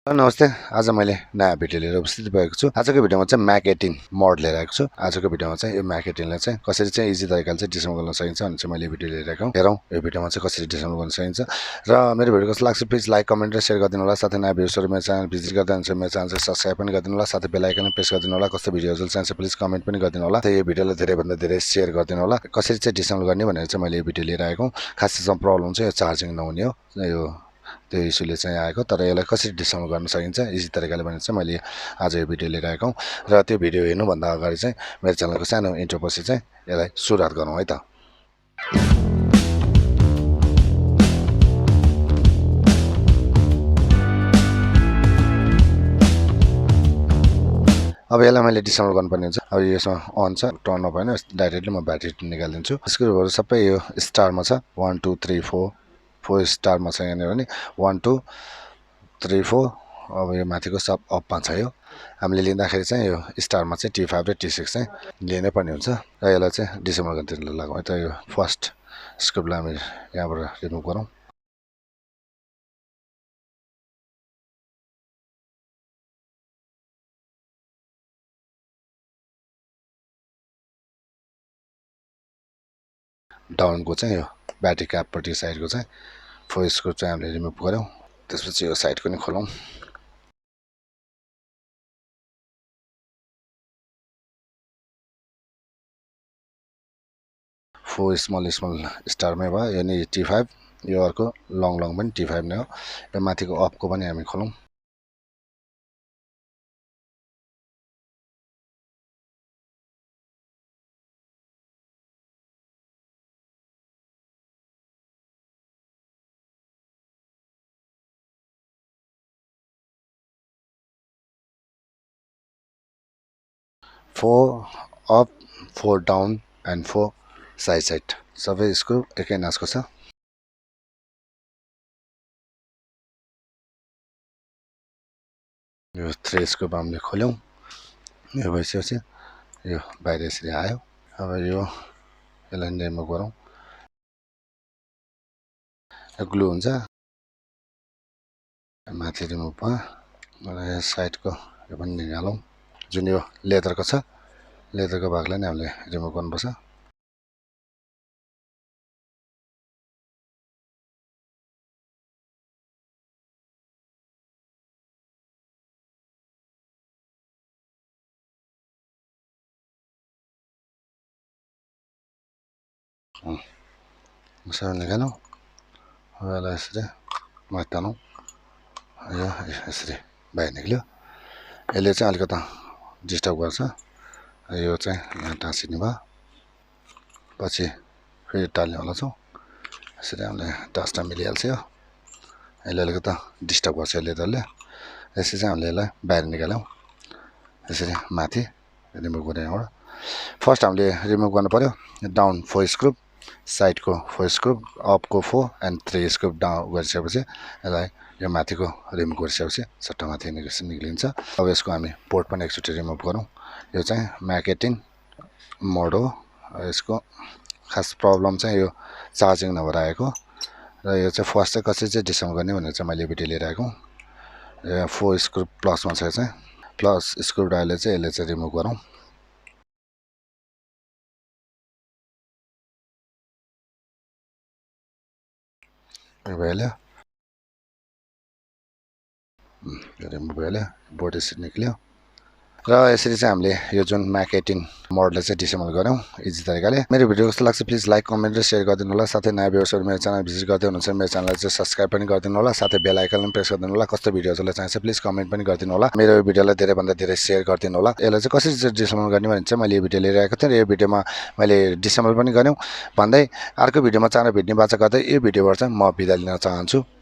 नमस्ते। आज मैले नयाँ भिडियो लिएर उपस्थित भएको छु। आजको भिडियोमा चाहिँ म्याक 18 मोड लिएर आएको छु। आजको भिडियोमा चाहिँ यो म्याक 18 लाई चाहिँ कसरी चाहिँ इजी तरिकाले चाहिँ डिसेम्बल गर्न सकिन्छ भने चाहिँ मैले भिडियो लिएर आएको हुँ। हेरौँ यो भिडियोमा चाहिँ कसरी डिसेम्बल गर्न सकिन्छ र मेरो भिडियो कस्तो लाग्छ प्लिज लाइक कमेन्ट र शेयर गरिदिनु होला। साथै नयाँ भ्युअर्सहरु मेरो च्यानल भिजिट गर्दै हुनुहुन्छ मेरो च्यानल चाहिँ सब्स्क्राइब पनि गरिदिनु होला। साथै बेल आइकन प्रेस गरिदिनु होला। कस्तो भिडियोहरु चाहिन्छ प्लिज कमेन्ट पनि गरिदिनु होला। यो भिडियोलाई धेरै भन्दा धेरै शेयर गरिदिनु होला। कसरी चाहिँ डिसेम्बल गर्ने भनेर चाहिँ मैले यो भिडियो लिएर आएको हुँ। खास चाहिँ प्रब्लम चाहिँ यो चार्जिङ नहुने हो। यो त्यो इस्युले चाहिँ आएको, तर यसलाई कसरी डिसेम्बल गर्न सकिन्छ इजी तरिकाले भनेर चाहिँ मैले आज यो भिडियो लिएर आएको हुँ। र त्यो भिडियो हेर्नुभन्दा अगाडि चाहिँ मेरो च्यानलको सानो इन्ट्रो पछि चाहिँ यसलाई सुरुवात गरौँ है त। अब यसलाई मैले डिसेम्बल गर्नुपर्ने हुन्छ। अब यसमा अन छ, टर्न अफ होइन, डाइरेक्टली म ब्याट्री निकालिदिन्छु। स्क्रुहरू सबै यो स्टारमा छ, 1 2 3 4 स्टारमा छ यहाँनिर पनि 1 2 3 4। अब यो माथिको सब अपमा छ। यो हामीले लिँदाखेरि चाहिँ यो स्टारमा चाहिँ T5 र T6 चाहिँ लिनै पर्ने हुन्छ र यसलाई चाहिँ डिसेम्बल गर्नतिर लगाउँ है त। यो फर्स्ट स्क्रुलाई हामी यहाँबाट रिमुभ गरौँ। डाउनको चाहिँ यो ब्याट्री क्यापपट्टि साइडको चाहिँ 4 स्क्रु चाहिँ हामीले रिमुभ गऱ्यौँ। त्यसपछि यो साइडको नि खोलौँ। फोर स्मल स्टारमै भयो। यो नि T5, यो अर्को लङ पनि T5 नै हो। यो माथिको अपको पनि हामी खोलौँ। Four up, 4 down and 4 side सबै स्क्रु एकै नासको छ। यो 3 स्क्रु हामीले खोल्यौँ। यो भइसकेपछि यो बाहिर यसरी आयो। अब यसलाई रिमुभ गरौँ। यो ग्लु हुन्छ, माथि रिमुभ भयो। र साइडको यो पनि निकालौँ। जुन यो लेदरको छ, लेदरको भागलाई नै हामीले रिमुभ गर्नुपर्छ। सबै निकालौँ। अब यसलाई यसरी माथि तानौँ। यो यसरी बाहिर निक्ल्यो। यसले चाहिँ अलिकता डिस्टर्ब गर्छ। यो चाहिँ यहाँ टाँसिने भयो। पछि फेरि टाल्नेवाला छौँ। यसरी हामीले टाँस्दा मिलिहाल्छ। यो यसले अलिकता डिस्टर्ब गर्छ लेदरले। यसरी चाहिँ हामीले यसलाई बाहिर निकाल्यौँ। यसरी माथि रिमुभ गऱ्यौँ यहाँबाट। फर्स्ट हामीले रिमुभ गर्नु पर्यो डाउन 4 स्क्रु, साइडको 4 स्क्रु, अपको 4 एन्ड 3 स्क्रु डाउन गरिसकेपछि यसलाई यो माथिको रिमुभ गरिसकेपछि सट्टा माथि निक्लिन्छ। अब यसको हामी पोर्ट पनि एकचोटि रिमुभ गरौँ। यो चाहिँ म्याक 18 मोड हो। यसको खास प्रब्लम चाहिँ यो चार्जिङ नभएर आएको र यो चाहिँ फर्स्ट चाहिँ कसरी चाहिँ डिसेम्बल गर्ने भनेर चाहिँ मैले भिडियो लिएर आएको। 4 स्क्रु प्लसमा छ। चाहिँ प्लस स्क्रु ड्राइभरले चाहिँ यसले चाहिँ रिमुभ गरौँ। यो भइहाल्यो। रिमुभ भइहाल्यो। बोर्ड यसरी निक्ल्यो। र यसरी चाहिँ हामीले यो जुन म्याक 18 मोडलाई चाहिँ डिसेम्बल गऱ्यौँ इजी तरिकाले। मेरो भिडियो कस्तो लाग्छ प्लिज लाइक कमेन्ट र शेयर गरिदिनु होला। साथै नयाँ भ्युअर्सहरु मेरो च्यानल भिजिट गर्दै हुनुहुन्छ मेरो च्यानललाई चाहिँ सब्स्क्राइब पनि गरिदिनु होला। साथै बेल आइकन पनि प्रेस गरिदिनु होला। कस्तो भिडियोहरुलाई चाहिन्छ प्लिज कमेन्ट पनि गरिदिनु होला। मेरो यो भिडियोलाई धेरै भन्दा धेरै शेयर गरिदिनु होला। यसलाई चाहिँ कसरी चाहिँ डिसेम्बल गर्ने भने चाहिँ मैले यो भिडियो लिएर आएको थिएँ र यो भिडियोमा मैले डिसेम्बल पनि गऱ्यौँ भन्दै अर्को भिडियोमा चाँडो भेट्ने बाचा गर्दै यो भिडियोबाट चाहिँ म बिदा लिन चाहन्छु।